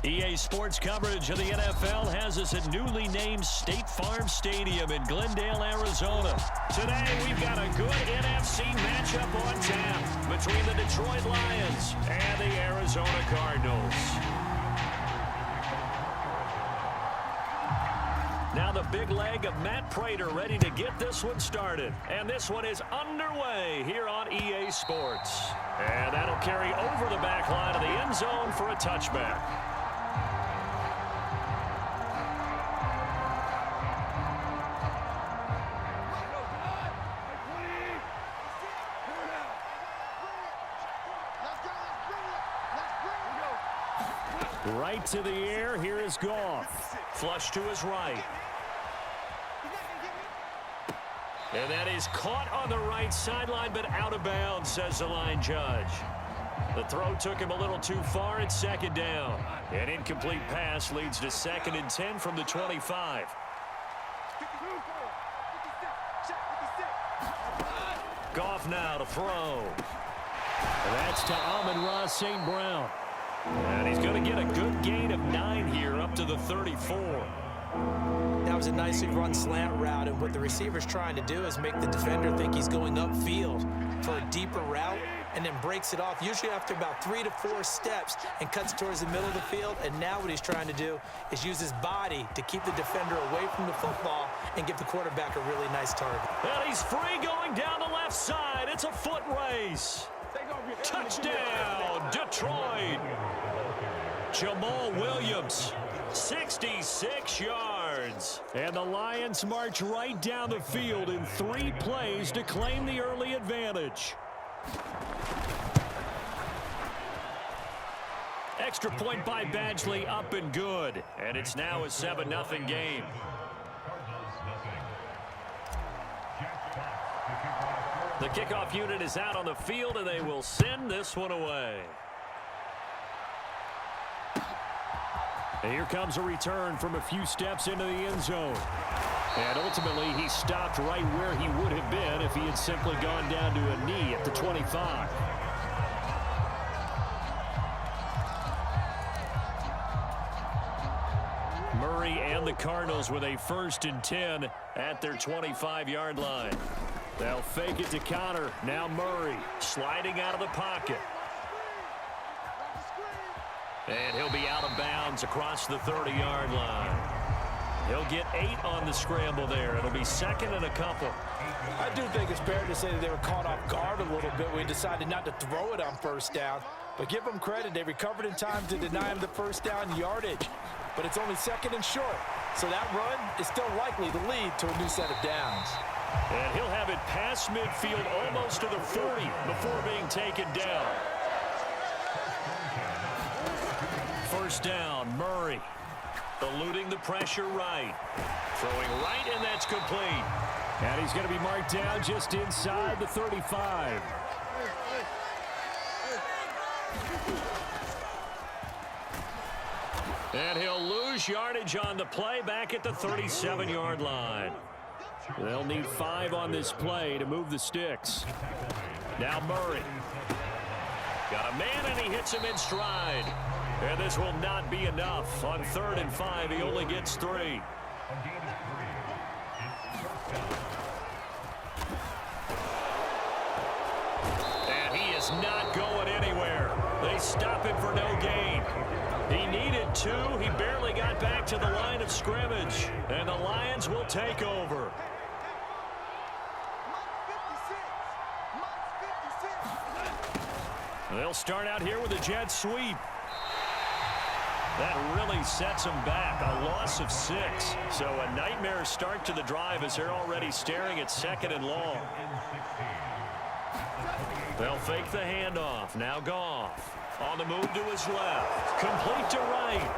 EA Sports coverage of the NFL has us at newly named State Farm Stadium in Glendale, Arizona. Today, we've got a good NFC matchup on tap between the Detroit Lions and the Arizona Cardinals. Now the big leg of Matt Prater ready to get this one started. And this one is underway here on EA Sports. And that'll carry over the back line of the end zone for a touchback. Right to the air, here is Goff. Flush to his right. And that is caught on the right sideline, but out of bounds, says the line judge. The throw took him a little too far. It's second down. An incomplete pass leads to 2nd and 10 from the 25. Goff now to throw. And that's to Amon-Ra St. Brown. And he's going to get a good gain of 9 here up to the 34. That was a nicely run slant route, and what the receiver's trying to do is make the defender think he's going upfield for a deeper route and then breaks it off, usually after about 3 to 4 steps, and cuts towards the middle of the field. And now what he's trying to do is use his body to keep the defender away from the football and give the quarterback a really nice target. And he's free going down the left side. It's a foot race. Touchdown, Detroit. Jamal Williams, 66 yards. And the Lions march right down the field in 3 plays to claim the early advantage. Extra point by Badgley, up and good. And it's now a 7-0 game. The kickoff unit is out on the field, and they will send this one away. And here comes a return from a few steps into the end zone. And ultimately, he stopped right where he would have been if he had simply gone down to a knee at the 25. Murray and the Cardinals with a 1st and 10 at their 25-yard line. They'll fake it to Connor. Now Murray sliding out of the pocket. And he'll be out of bounds across the 30-yard line. He'll get 8 on the scramble there. It'll be 2nd and a couple. I do think it's fair to say that they were caught off guard a little bit. We decided not to throw it on 1st down. But give them credit. They recovered in time to deny him the 1st down yardage. But it's only 2nd and short. So that run is still likely to lead to a new set of downs. And he'll have it past midfield almost to the 40 before being taken down. 1st down, Murray. Eluding the pressure right. Throwing right, and that's complete. And he's going to be marked down just inside the 35. And he'll lose yardage on the play back at the 37-yard line. They'll need 5 on this play to move the sticks. Now Murray. Got a man, and he hits him in stride. And this will not be enough. On 3rd and 5, he only gets 3. And he is not going anywhere. They stop him for no gain. He needed 2. He barely got back to the line of scrimmage. And the Lions will take over. They'll start out here with a jet sweep. That really sets them back. A loss of 6. So a nightmare start to the drive as they're already staring at 2nd and long. They'll fake the handoff. Now Goff. On the move to his left. Complete to right.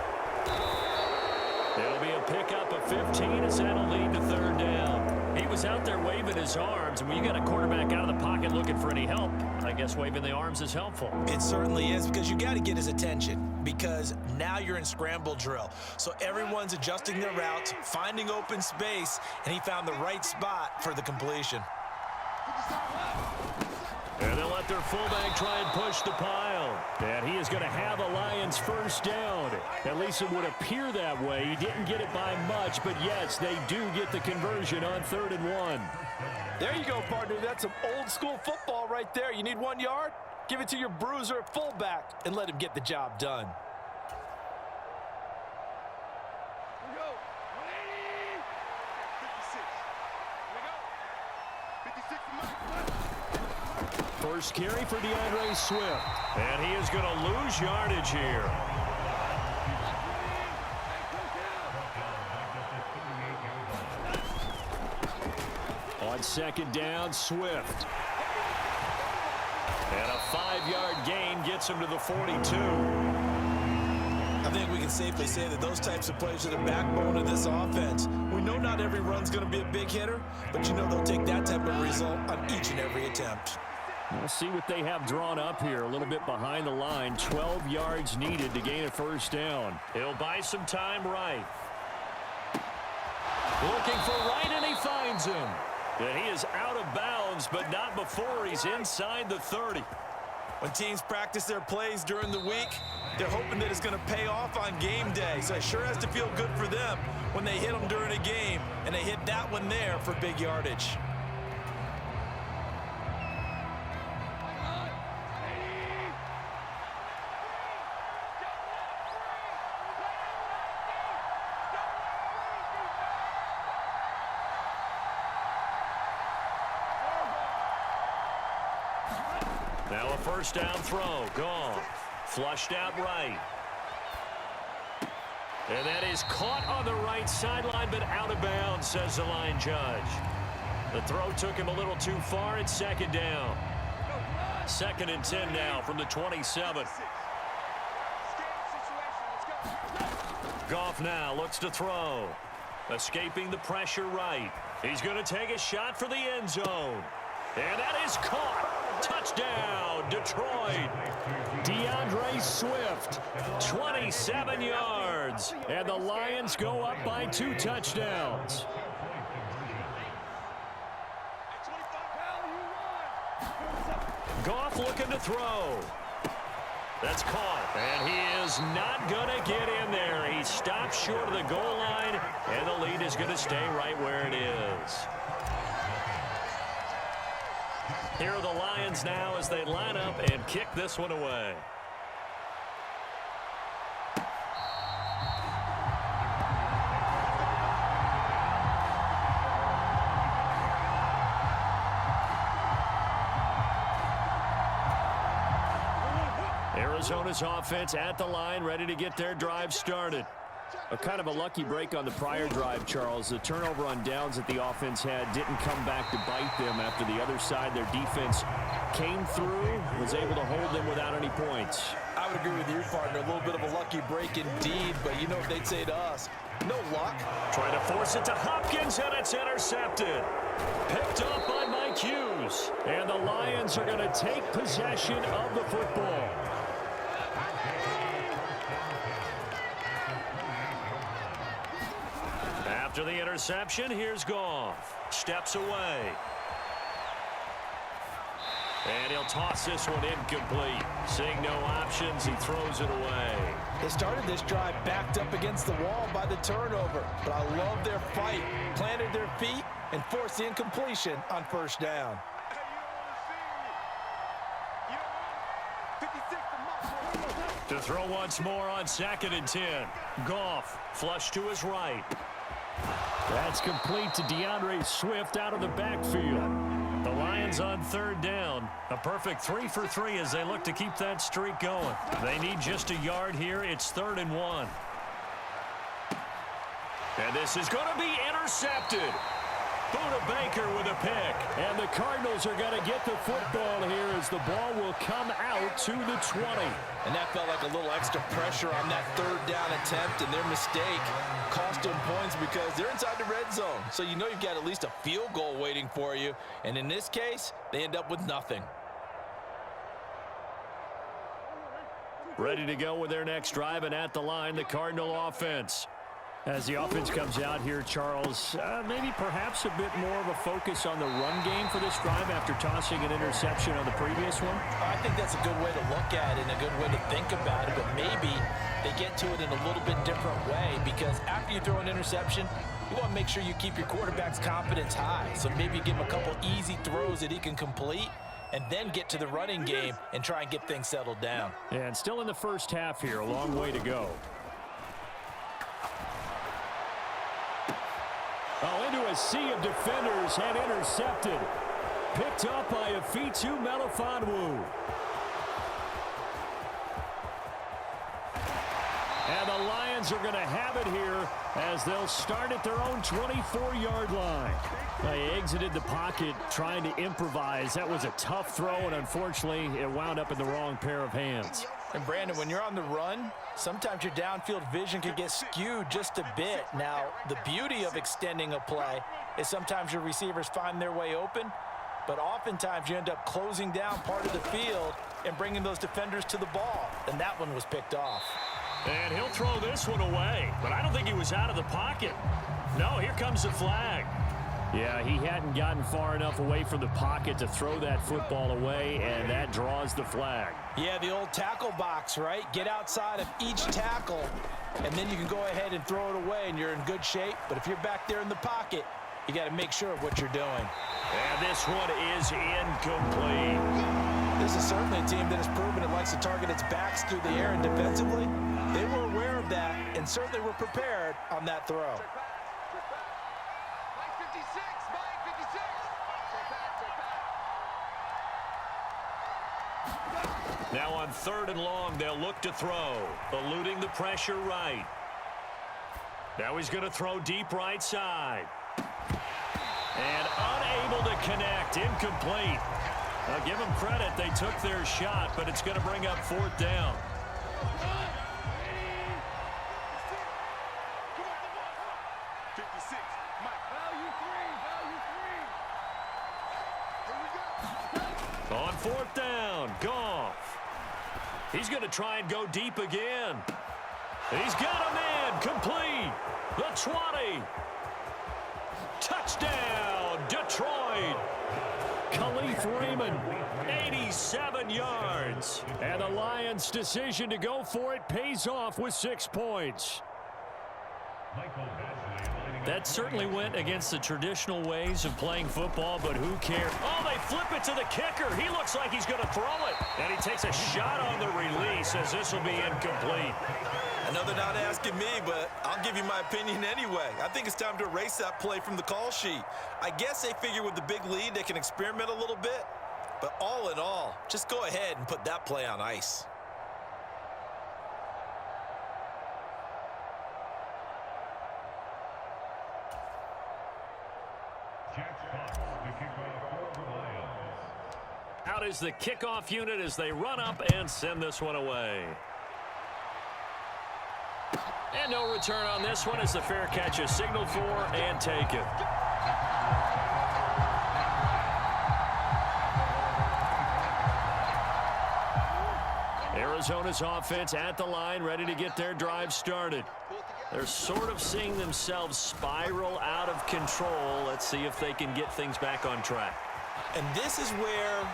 It'll be a pickup of 15 as that'll lead to 3rd down. He was out there waving his arms, and when you got a quarterback out of the pocket looking for any help, I guess waving the arms is helpful. It certainly is, because you got to get his attention, because now you're in scramble drill. So everyone's adjusting their routes, finding open space, and he found the right spot for the completion. And they'll let their fullback try and push the pile. And he is going to have a Lions first down. At least it would appear that way. He didn't get it by much, but yes, they do get the conversion on 3rd and 1. There you go, partner. That's some old-school football right there. You need 1 yard? Give it to your bruiser at fullback and let him get the job done. Here we go. 180. 56. Here we go. 56 for Mike. First carry for DeAndre Swift. And he is going to lose yardage here. On 2nd down, Swift. And a 5-yard gain gets him to the 42. I think we can safely say that those types of plays are the backbone of this offense. We know not every run's going to be a big hitter, but you know they'll take that type of result on each and every attempt. We'll see what they have drawn up here. A little bit behind the line. 12 yards needed to gain a first down. He'll buy some time right. Looking for right, and he finds him. And he is out of bounds, but not before he's inside the 30. When teams practice their plays during the week, they're hoping that it's going to pay off on game day. So it sure has to feel good for them when they hit them during a game, and they hit that one there for big yardage. Now a first down throw. Gone. Flushed out right. And that is caught on the right sideline, but out of bounds, says the line judge. The throw took him a little too far. It's 2nd down. 2nd and 10 now from the 27. Goff now looks to throw. Escaping the pressure right. He's going to take a shot for the end zone. And that is caught. Touchdown, Detroit. DeAndre Swift, 27 yards. And the Lions go up by 2 touchdowns. Goff looking to throw. That's caught. And he is not going to get in there. He stops short of the goal line, and the lead is going to stay right where it is. Here are the Lions now as they line up and kick this one away. Arizona's offense at the line, ready to get their drive started. A kind of a lucky break on the prior drive, Charles. The turnover on downs that the offense had didn't come back to bite them after the other side. Their defense came through, was able to hold them without any points. I would agree with you, partner. A little bit of a lucky break indeed, but you know what they'd say to us. No luck. Trying to force it to Hopkins, and it's intercepted. Picked up by Mike Hughes. And the Lions are going to take possession of the football. After the interception, here's Goff. Steps away. And he'll toss this one incomplete. Seeing no options, he throws it away. They started this drive backed up against the wall by the turnover, but I love their fight. Planted their feet and forced the incompletion on first down. To throw once more on 2nd and 10. Goff flush to his right. That's complete to DeAndre Swift out of the backfield. The Lions on 3rd down. A perfect 3 for 3 as they look to keep that streak going. They need just a yard here. It's 3rd and 1. And this is going to be intercepted. Buda Baker with a pick. And the Cardinals are going to get the football here as the ball will come out to the 20. And that felt like a little extra pressure on that 3rd down attempt, and their mistake cost them points because they're inside the red zone. So you know you've got at least a field goal waiting for you. And in this case, they end up with nothing. Ready to go with their next drive, and at the line, the Cardinal offense. As the offense comes out here, Charles, maybe perhaps a bit more of a focus on the run game for this drive after tossing an interception on the previous one? I think that's a good way to look at it and a good way to think about it, but maybe they get to it in a little bit different way, because after you throw an interception, you want to make sure you keep your quarterback's confidence high. So maybe you give him a couple easy throws that he can complete and then get to the running game and try and get things settled down. And still in the first half here, a long way to go. Oh, into a sea of defenders and intercepted. Picked up by Afitu Melifonwu. And the Lions are going to have it here as they'll start at their own 24-yard line. They exited the pocket trying to improvise. That was a tough throw, and unfortunately, it wound up in the wrong pair of hands. And Brandon, when you're on the run, sometimes your downfield vision can get skewed just a bit. Now, the beauty of extending a play is sometimes your receivers find their way open, but oftentimes you end up closing down part of the field and bringing those defenders to the ball. And that one was picked off. And he'll throw this one away, but I don't think he was out of the pocket. No, here comes the flag. Yeah, he hadn't gotten far enough away from the pocket to throw that football away, and that draws the flag. Yeah, the old tackle box, right? Get outside of each tackle, and then you can go ahead and throw it away, and you're in good shape. But if you're back there in the pocket, you got to make sure of what you're doing. And this one is incomplete. This is certainly a team that has proven it likes to target its backs through the air and defensively. They were aware of that and certainly were prepared on that throw. Now on 3rd and long, they'll look to throw, eluding the pressure right. Now he's going to throw deep right side. And unable to connect, incomplete. I'll give them credit, they took their shot, but it's going to bring up 4th down. On 4th down, Goff. He's going to try and go deep again. He's got a man, complete. The 20. Touchdown, Detroit. Khalif Raymond, 87 yards. And the Lions' decision to go for it pays off with 6 points. That certainly went against the traditional ways of playing football, but who cares? Oh, they flip it to the kicker. He looks like he's going to throw it. And he takes a shot on the release as this will be incomplete. I know they're not asking me, but I'll give you my opinion anyway. I think it's time to erase that play from the call sheet. I guess they figure with the big lead they can experiment a little bit. But all in all, just go ahead and put that play on ice. Out is the kickoff unit as they run up and send this one away. And no return on this one as the fair catch is signaled for and taken. Arizona's offense at the line, ready to get their drive started. They're sort of seeing themselves spiral out of control. Let's see if they can get things back on track. And this is where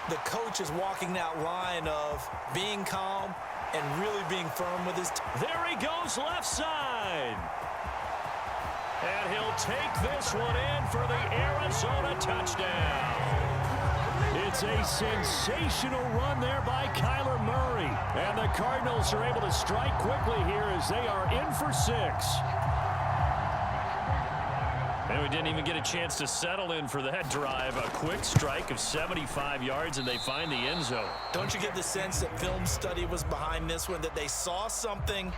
the coach is walking that line of being calm and really being firm with his team. There he goes left side. And he'll take this one in for the Arizona touchdown. It's a sensational run there by Kyler Murray. And the Cardinals are able to strike quickly here as they are in for 6. And we didn't even get a chance to settle in for that drive. A quick strike of 75 yards, and they find the end zone. Don't you get the sense that film study was behind this one, that they saw something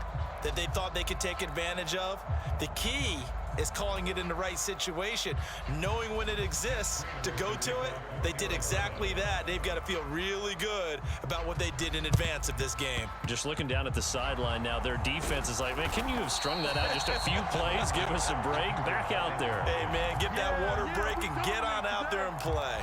that they thought they could take advantage of? The key is calling it in the right situation, knowing when it exists to go to it. They did exactly that. They've got to feel really good about what they did in advance of this game. Just looking down at the sideline now, their defense is like, man, can you have strung that out just a few plays? Give us a break. Back out there. Hey, man, get that water break and get on out there and play.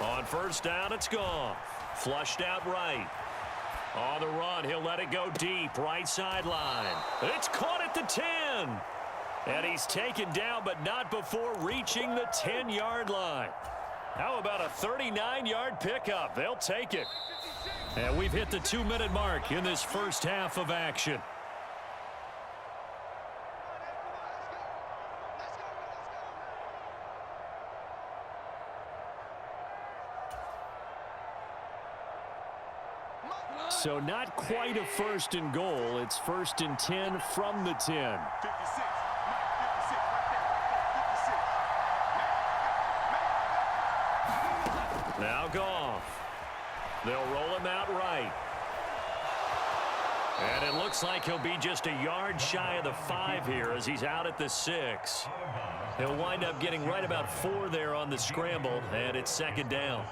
On first down, it's gone. Flushed out right. On the run, he'll let it go deep. Right sideline. It's caught at the 10. And he's taken down, but not before reaching the 10-yard line. How about a 39-yard pickup? They'll take it. And we've hit the 2-minute mark in this first half of action. So not quite a first and goal. It's first and 10 from the 10. Now Goff. They'll roll him out right. And it looks like he'll be just a yard shy of the 5 here as he's out at the 6. He'll wind up getting right about 4 there on the scramble, and it's second down.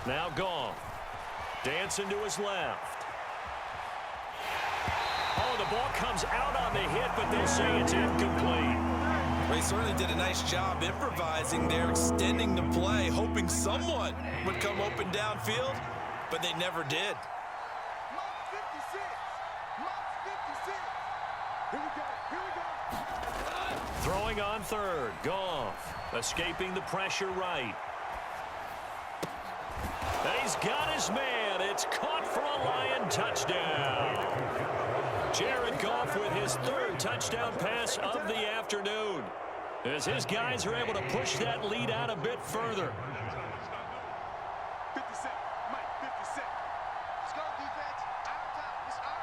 Now Goff. Dancing to his left. Oh, the ball comes out on the hit, but they'll say it's incomplete. They certainly did a nice job improvising there, extending the play, hoping someone would come open downfield, but they never did. Throwing on third. Goff escaping the pressure right. And he's got his man. It's caught for a Lion touchdown. Jared Goff with his 3rd touchdown pass of the afternoon, as his guys are able to push that lead out a bit further. 57, Mike, 57. Let's go, defense. Our time. It's our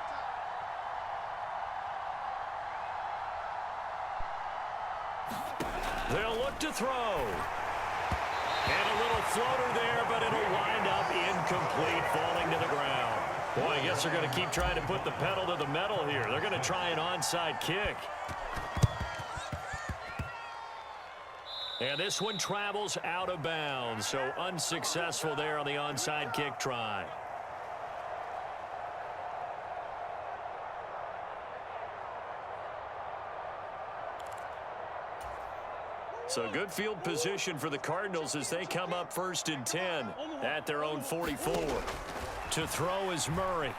time. They'll look to throw. And a little floater there, but it'll wind up incomplete, falling to the ground. Boy, I guess they're going to keep trying to put the pedal to the metal here. They're going to try an onside kick. And this one travels out of bounds, so unsuccessful there on the onside kick try. So good field position for the Cardinals as they come up first and 10 at their own 44. To throw is Murray.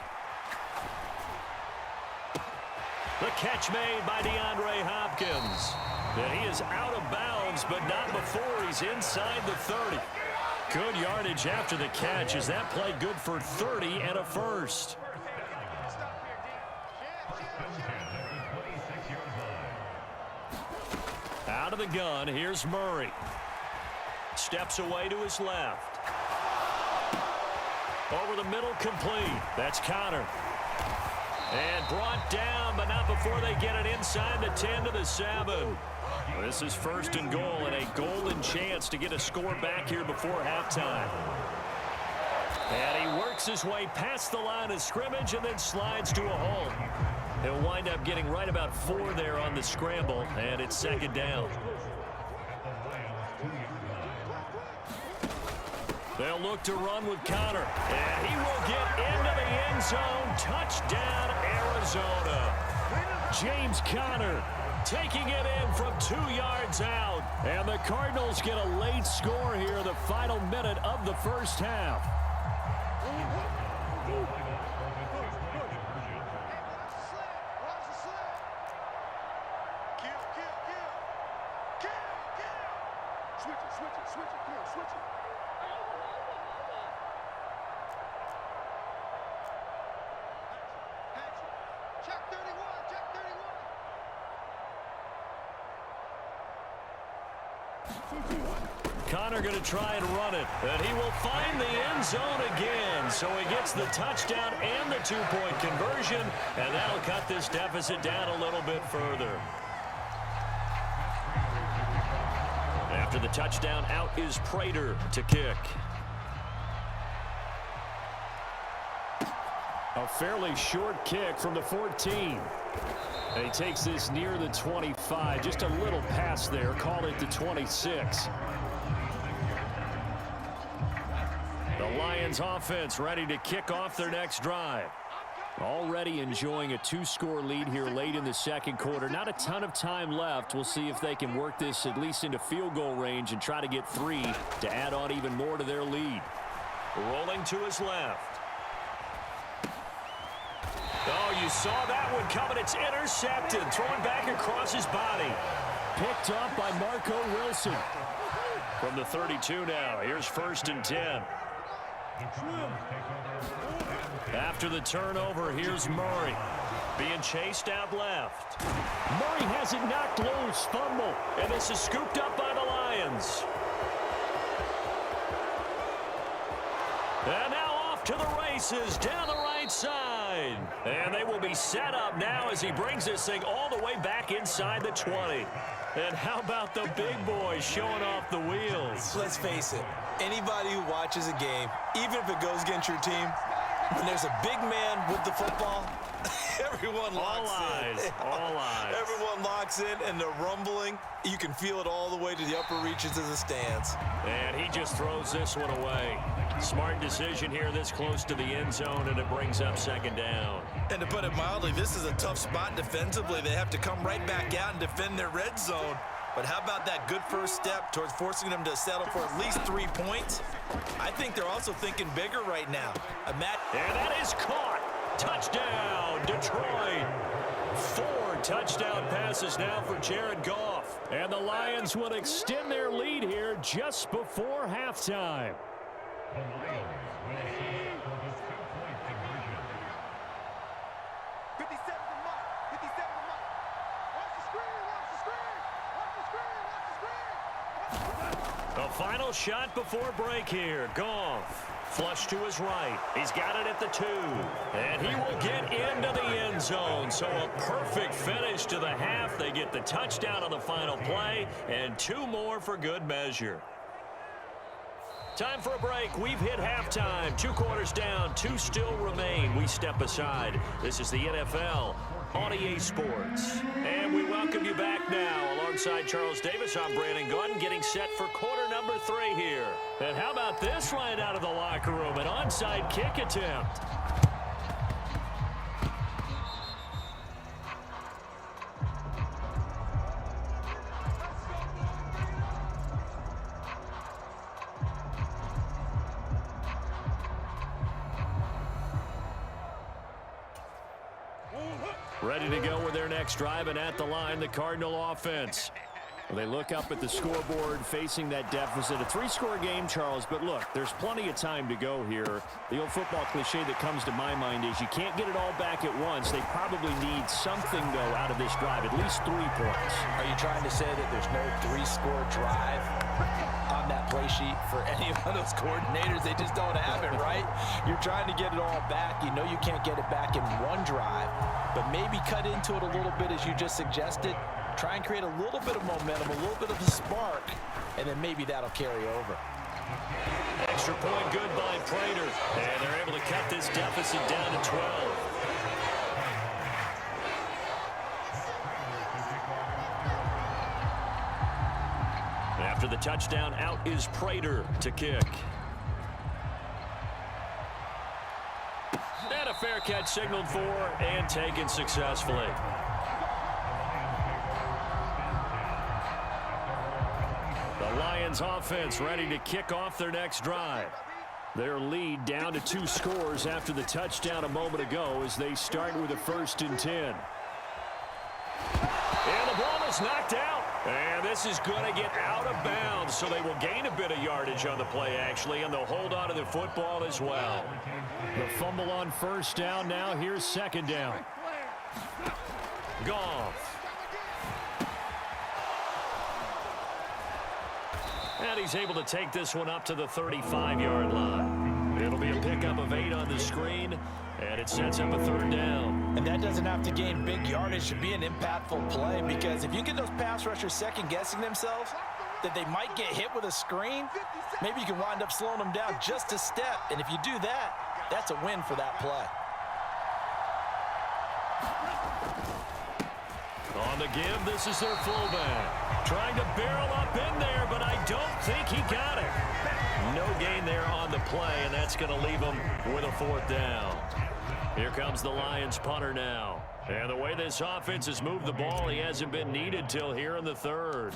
The catch made by DeAndre Hopkins. And he is out of bounds, but not before he's inside the 30. Good yardage after the catch as that play good for 30 and a first. Out of the gun, here's Murray. Steps away to his left. Over the middle, complete. That's Connor. And brought down, but not before they get it inside the 10 to the 7. This is first and goal, and a golden chance to get a score back here before halftime. And he works his way past the line of scrimmage and then slides to a hole. He'll wind up getting right about 4 there on the scramble, and it's second down. They'll look to run with Connor, and he will get into the end zone. Touchdown, Arizona. James Conner taking it in from 2 yards out, and the Cardinals get a late score here in the final minute of the first half. Switch it, come on, switch it. Check 31, check 31. Connor going to try and run it, and he will find the end zone again. So he gets the touchdown and the 2-point conversion, and that'll cut this deficit down a little bit further. After the touchdown, out is Prater to kick. A fairly short kick from the 14. And he takes this near the 25. Just a little pass there. Call it the 26. The Lions offense ready to kick off their next drive. Already enjoying a 2-score lead here late in the second quarter. Not a ton of time left. We'll see if they can work this at least into field goal range and try to get 3 to add on even more to their lead. Rolling to his left. Oh, you saw that one coming. It's intercepted. Thrown back across his body. Picked up by Marco Wilson. From the 32 now, here's 1st and 10. After the turnover, here's Murray. Being chased out left. Murray has it knocked loose. Fumble. And this is scooped up by the Lions. And now off to the races down the right side. And they will be set up now as he brings this thing all the way back inside the 20. And how about the big boys showing off the wheels? Let's face it, anybody who watches a game, even if it goes against your team, when there's a big man with the football, everyone locks in. All eyes. Everyone locks in, and the rumbling, you can feel it all the way to the upper reaches of the stands. And he just throws this one away. Smart decision here this close to the end zone, and it brings up 2nd down. And to put it mildly, this is a tough spot defensively. They have to come right back out and defend their red zone. But how about that good first step towards forcing them to settle for at least 3 points? I think they're also thinking bigger right now. And that is caught. Touchdown, Detroit. 4 touchdown passes now for Jared Goff. And the Lions will extend their lead here just before halftime. The final shot before break here. Goff. Flush to his right. He's got it at the 2. And he will get into the end zone. So a perfect finish to the half. They get the touchdown on the final play. And 2 more for good measure. Time for a break. We've hit halftime. 2 quarters down. 2 still remain. We step aside. This is the NFL on EA Sports. And we welcome you back now. Alongside Charles Davis, I'm Brandon Gaudin, getting set for quarter number 3 here. And how about this right out of the locker room? An onside kick attempt. Ready to go with their next drive, and at the line, the Cardinal offense. They look up at the scoreboard, facing that deficit. A 3-score game, Charles, but look, there's plenty of time to go here. The old football cliche that comes to my mind is you can't get it all back at once. They probably need something, though, out of this drive, at least 3 points. Are you trying to say that there's no 3-score drive on that play sheet for any of those coordinators? They just don't have it, right? You're trying to get it all back. You know you can't get it back in 1 drive, but maybe cut into it a little bit as you just suggested. Try and create a little bit of momentum, a little bit of a spark, and then maybe that'll carry over. Extra point good by Prater, and they're able to cut this deficit down to 12. After the touchdown, out is Prater to kick. And a fair catch signaled for and taken successfully. The Lions offense ready to kick off their next drive. Their lead down to 2 scores after the touchdown a moment ago as they start with a 1st and 10. And the ball is knocked out. And this is going to get out of bounds, so they will gain a bit of yardage on the play, actually, and they'll hold on to the football as well. The fumble on 1st down. Now here's 2nd down. Goff. And he's able to take this one up to the 35-yard line. It'll be a pickup of 8 on the screen, and it sets up a 3rd down. And that doesn't have to gain big yardage to be an impactful play, because if you get those pass rushers second-guessing themselves that they might get hit with a screen, maybe you can wind up slowing them down just a step. And if you do that, that's a win for that play. On the give, this is their fullback. Trying to barrel up in there, but I don't think he got it. No gain there on the play, and that's going to leave them with a 4th down. Here comes the Lions punter now. And the way this offense has moved the ball, he hasn't been needed till here in the 3rd.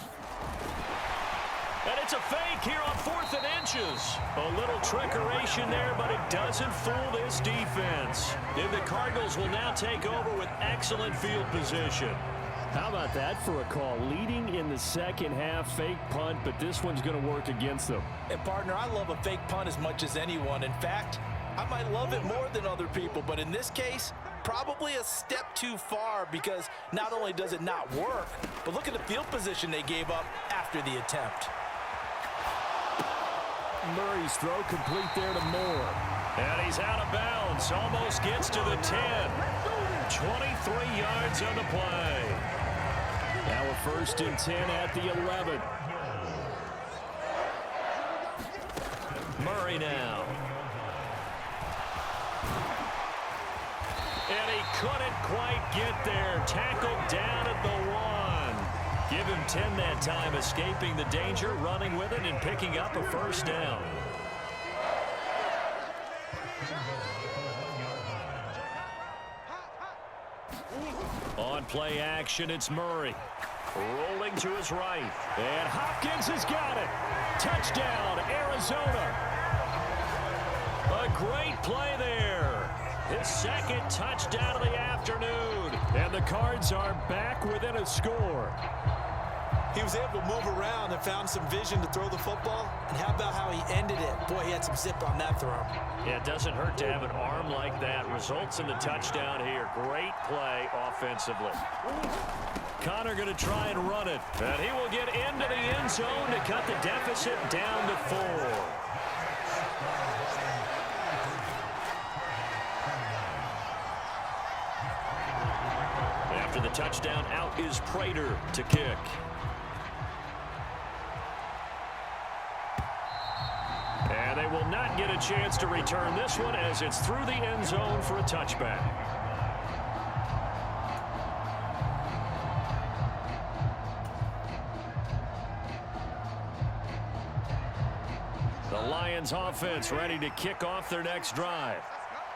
And it's a fake here on 4th and inches. A little trickeration there, but it doesn't fool this defense. And the Cardinals will now take over with excellent field position. How about that for a call? Leading in the second half, fake punt, but this one's going to work against them. And, partner, I love a fake punt as much as anyone. In fact, I might love it more than other people, but in this case, probably a step too far because not only does it not work, but look at the field position they gave up after the attempt. Murray's throw complete there to Moore. And he's out of bounds. Almost gets to the 10. 23 yards on the play. Now a 1st and 10 at the 11. Murray now. And he couldn't quite get there. Tackled down at the 1. Give him 10 that time, escaping the danger, running with it, and picking up a 1st down. On play action, it's Murray. Rolling to his right. And Hopkins has got it. Touchdown, Arizona. A great play there. His 2nd touchdown of the afternoon. And the Cards are back within a score. He was able to move around and found some vision to throw the football. And how about how he ended it? Boy, he had some zip on that throw. Yeah, it doesn't hurt to have an arm like that. Results in the touchdown here. Great play offensively. Connor going to try and run it. And he will get into the end zone to cut the deficit down to 4. After the touchdown, out is Prater to kick. And they will not get a chance to return this one as it's through the end zone for a touchback. The Lions offense ready to kick off their next drive.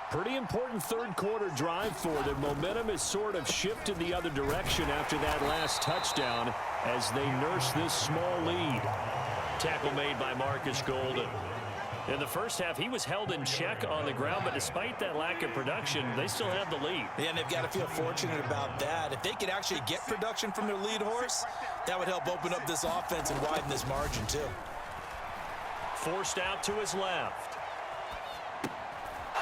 Pretty important 3rd quarter drive for them. Momentum has sort of shifted the other direction after that last touchdown as they nurse this small lead. Tackle made by Marcus Golden. In the first half, he was held in check on the ground, but despite that lack of production, they still have the lead. Yeah, and they've got to feel fortunate about that. If they could actually get production from their lead horse, that would help open up this offense and widen this margin, too. Forced out to his left.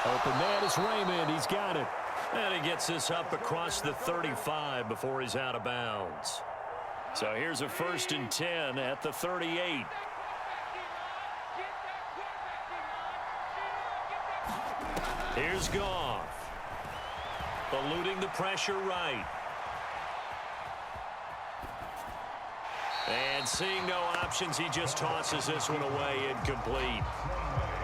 Open man is Raymond. He's got it. And he gets this up across the 35 before he's out of bounds. So here's a 1st and 10 at the 38. Here's Goff. Eluding the pressure right. And seeing no options, he just tosses this one away, incomplete.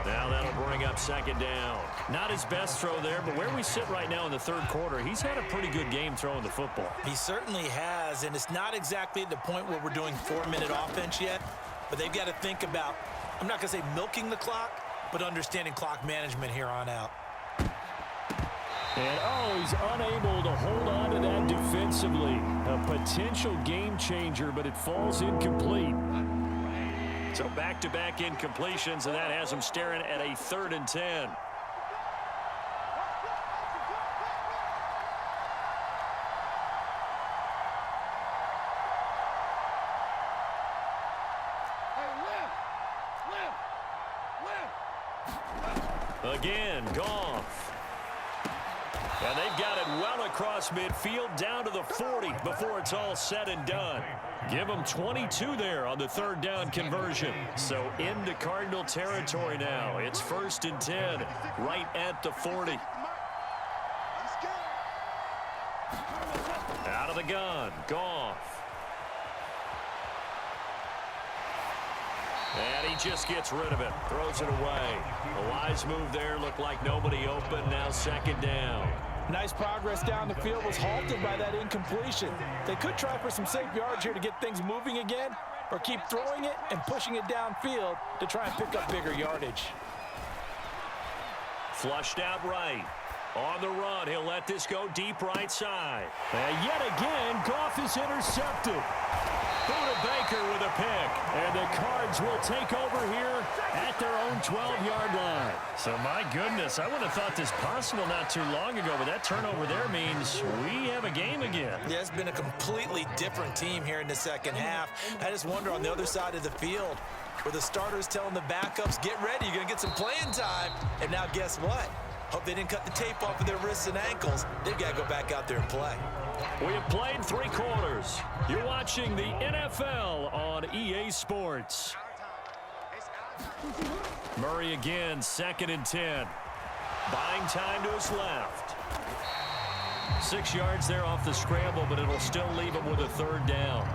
Now that'll bring up 2nd down. Not his best throw there, but where we sit right now in the 3rd quarter, he's had a pretty good game throwing the football. He certainly has, and it's not exactly at the point where we're doing 4-minute offense yet, but they've got to think about, I'm not going to say milking the clock, but understanding clock management here on out. And, he's unable to hold on to that defensively. A potential game changer, but it falls incomplete. So back-to-back incompletions, and that has him staring at a 3rd and 10. Again, Goff. And they've got it well across midfield down to the 40 before it's all said and done. Give them 22 there on the 3rd down conversion. So into Cardinal territory now. It's 1st and 10 right at the 40. Out of the gun, Goff. And he just gets rid of it, throws it away. A wise move there, looked like nobody open, now 2nd down. Nice progress down the field was halted by that incompletion. They could try for some safe yards here to get things moving again, or keep throwing it and pushing it downfield to try and pick up bigger yardage. Flushed out right. On the run, he'll let this go deep right side. And yet again, Goff is intercepted. Buda Baker with a pick. And the Cards will take over here at their own 12-yard line. So, my goodness, I would have thought this possible not too long ago, but that turnover there means we have a game again. Yeah, it's been a completely different team here in the second half. I just wonder on the other side of the field where the starters telling the backups, get ready, you're going to get some playing time. And now guess what? Hope they didn't cut the tape off of their wrists and ankles. They've got to go back out there and play. We have played 3 quarters. You're watching the NFL on EA Sports. Murray again, 2nd and 10. Buying time to his left. 6 yards there off the scramble, but it'll still leave him with a 3rd down.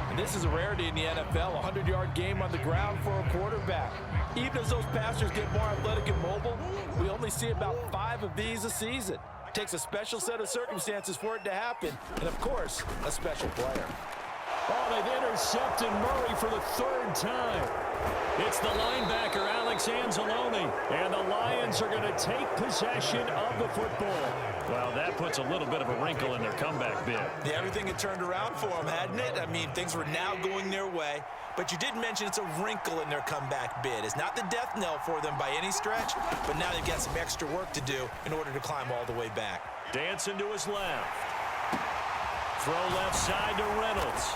And this is a rarity in the NFL, a 100-yard game on the ground for a quarterback. Even as those passers get more athletic and mobile, we only see about 5 of these a season. It takes a special set of circumstances for it to happen, and of course, a special player. Oh, they've intercepted Murray for the 3rd time. It's the linebacker, Alex Anzalone, and the Lions are going to take possession of the football. Well, that puts a little bit of a wrinkle in their comeback bid. Yeah, everything had turned around for them, hadn't it? I mean, things were now going their way. But you did mention it's a wrinkle in their comeback bid. It's not the death knell for them by any stretch, but now they've got some extra work to do in order to climb all the way back. Dancing to his left. Throw left side to Reynolds.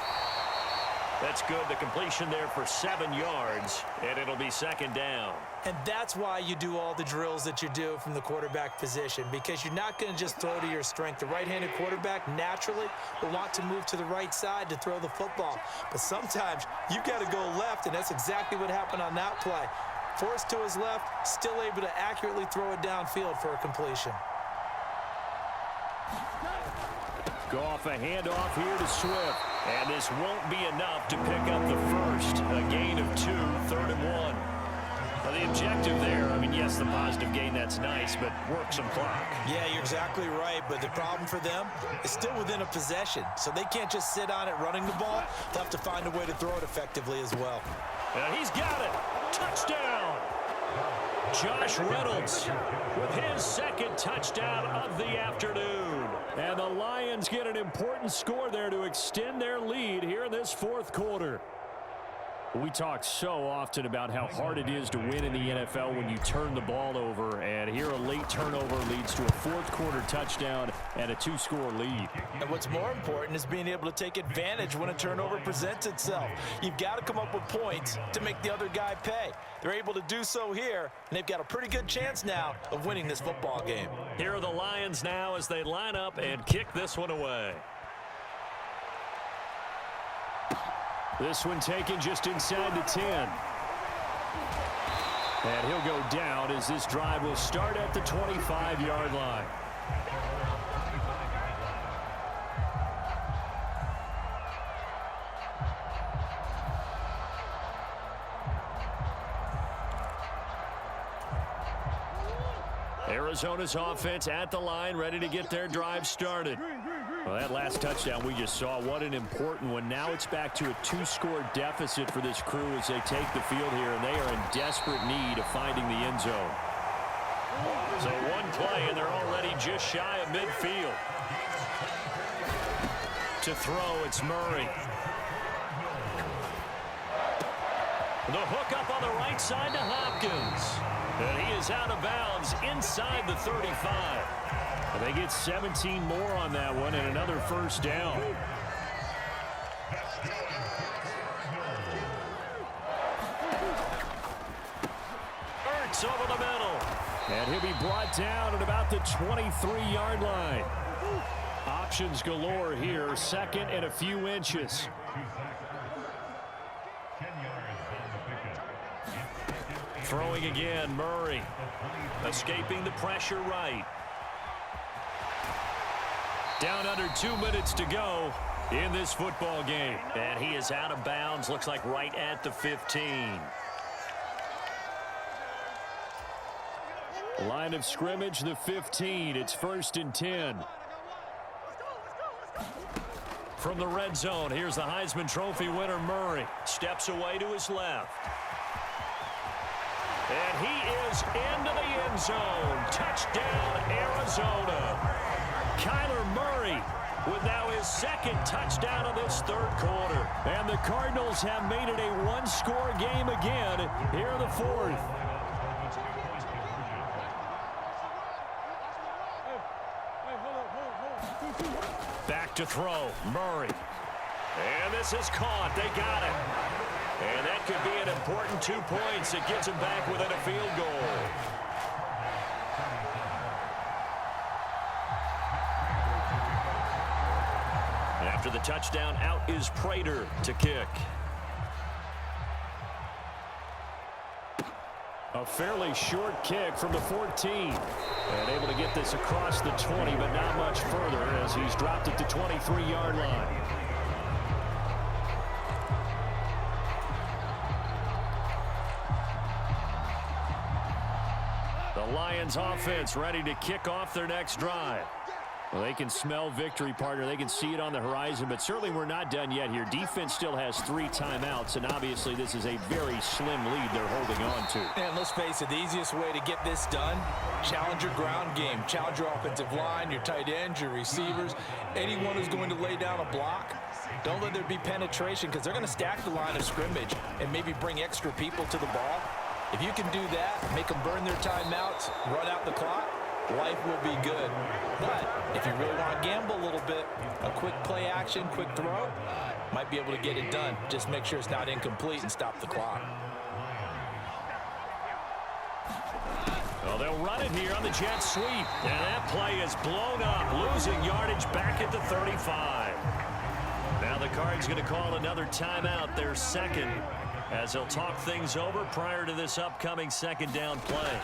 That's good. The completion there for 7 yards, and it'll be 2nd down. And that's why you do all the drills that you do from the quarterback position, because you're not going to just throw to your strength. The right-handed quarterback naturally will want to move to the right side to throw the football. But sometimes you've got to go left, and that's exactly what happened on that play. Forced to his left, still able to accurately throw it downfield for a completion. Goff a handoff here to Swift. And this won't be enough to pick up the first. A gain of 2, 3rd and 1. Well, the objective there, I mean, yes, the positive gain, that's nice, but work some clock. Yeah, you're exactly right, but the problem for them is still within a possession, so they can't just sit on it running the ball. They'll have to find a way to throw it effectively as well. And he's got it. Touchdown. Josh Reynolds with his 2nd touchdown of the afternoon. And the Lions get an important score there to extend their lead here in this 4th quarter. We talk so often about how hard it is to win in the NFL when you turn the ball over, and here a late turnover leads to a 4th quarter touchdown and a 2-score lead. And what's more important is being able to take advantage when a turnover presents itself. You've got to come up with points to make the other guy pay. They're able to do so here, and they've got a pretty good chance now of winning this football game. Here are the Lions now as they line up and kick this one away. This one taken just inside the 10. And he'll go down as this drive will start at the 25-yard line. Arizona's offense at the line, ready to get their drive started. Well, that last touchdown we just saw, what an important one. Now it's back to a 2-score deficit for this crew as they take the field here, and they are in desperate need of finding the end zone. So one play, and they're already just shy of midfield. To throw, it's Murray. The hook up on the right side to Hopkins. And he is out of bounds inside the 35. And they get 17 more on that one and another 1st down. Ertz over the middle. And he'll be brought down at about the 23-yard line. Options galore here, 2nd and a few inches. Throwing again, Murray. Escaping the pressure right. Down under 2 minutes to go in this football game. And he is out of bounds, looks like right at the 15. Line of scrimmage, the 15. It's 1st and 10. From the red zone, here's the Heisman Trophy winner, Murray. Steps away to his left. And he is into the end zone. Touchdown, Arizona. Kyler Murray with now his second touchdown of this third quarter. And the Cardinals have made it a one-score game again here in the fourth. Back to throw, Murray. And this is caught. They got it. And that could be an important 2 points. It gets him back within a field goal. After the touchdown, out is Prater to kick. A fairly short kick from the 14. And able to get this across the 20, but not much further as he's dropped at the 23-yard line. The Lions offense ready to kick off their next drive. Well, they can smell victory, partner. They can see it on the horizon, but certainly we're not done yet here. Defense still has 3 timeouts, and obviously this is a very slim lead they're holding on to. And let's face it, the easiest way to get this done, challenge your ground game. Challenge your offensive line, your tight ends, your receivers, anyone who's going to lay down a block. Don't let there be penetration because they're going to stack the line of scrimmage and maybe bring extra people to the ball. If you can do that, make them burn their timeouts, run out the clock, life will be good. But if you really want to gamble a little bit, a quick play action, quick throw, might be able to get it done. Just make sure it's not incomplete and stop the clock. Well, they'll run it here on the jet sweep. And that play is blown up, losing yardage back at the 35. Now the Cards going to call another timeout, their second, as they'll talk things over prior to this upcoming second down play.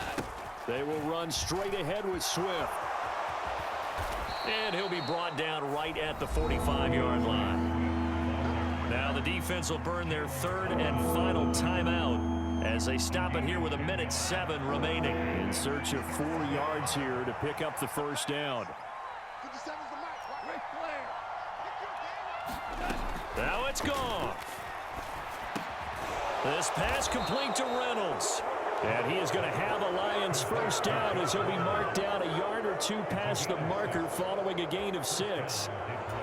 They will run straight ahead with Swift. And he'll be brought down right at the 45-yard line. Now the defense will burn their third and final timeout as they stop it here with 1:07 remaining. In search of 4 yards here to pick up the first down. Now it's gone. This pass complete to Reynolds. And he is going to have the Lions first down as he'll be marked down a yard or 2 past the marker following a gain of 6.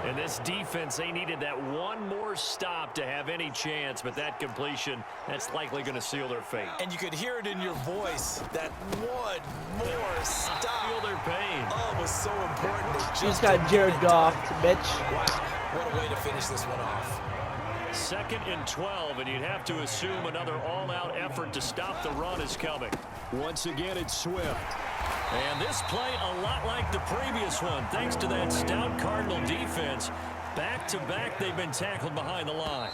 And this defense, they needed that one more stop to have any chance, but that completion, that's likely going to seal their fate. And you could hear it in your voice, that one more stop. Feel their pain. Oh, it was so important. He's got Jared Goff, bitch. Wow, what a way to finish this one off. 2nd and 12, and you'd have to assume another all-out effort to stop the run is coming. Once again, it's Swift. And this play a lot like the previous one, thanks to that stout Cardinal defense. Back-to-back, they've been tackled behind the line.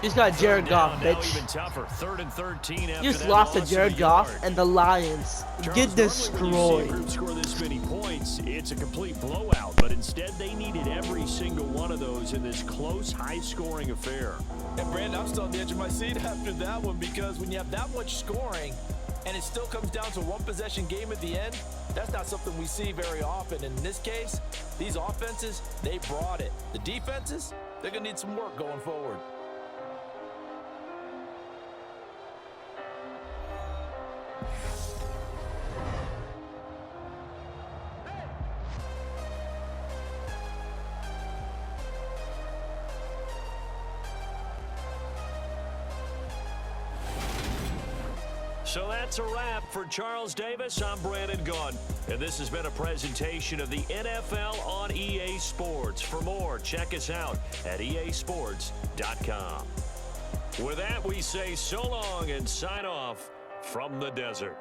He's got Jared Goff, bitch. Even tougher. 3rd and 13 after You just that lost to loss Jared of a Goff, yard. and the Lions get destroyed. When you see a group score this many points, it's a complete blowout. But instead, they needed every single one of those in this close, high-scoring affair. And Brandon, I'm still on the edge of my seat after that one because when you have that much scoring and it still comes down to a one-possession game at the end, that's not something we see very often. And in this case, these offenses, they brought it. The defenses, they're going to need some work going forward. So that's a wrap for Charles Davis. I'm Brandon Gaudin, and this has been a presentation of the NFL on EA Sports. For more, check us out at easports.com. With that, we say so long and sign off from the desert.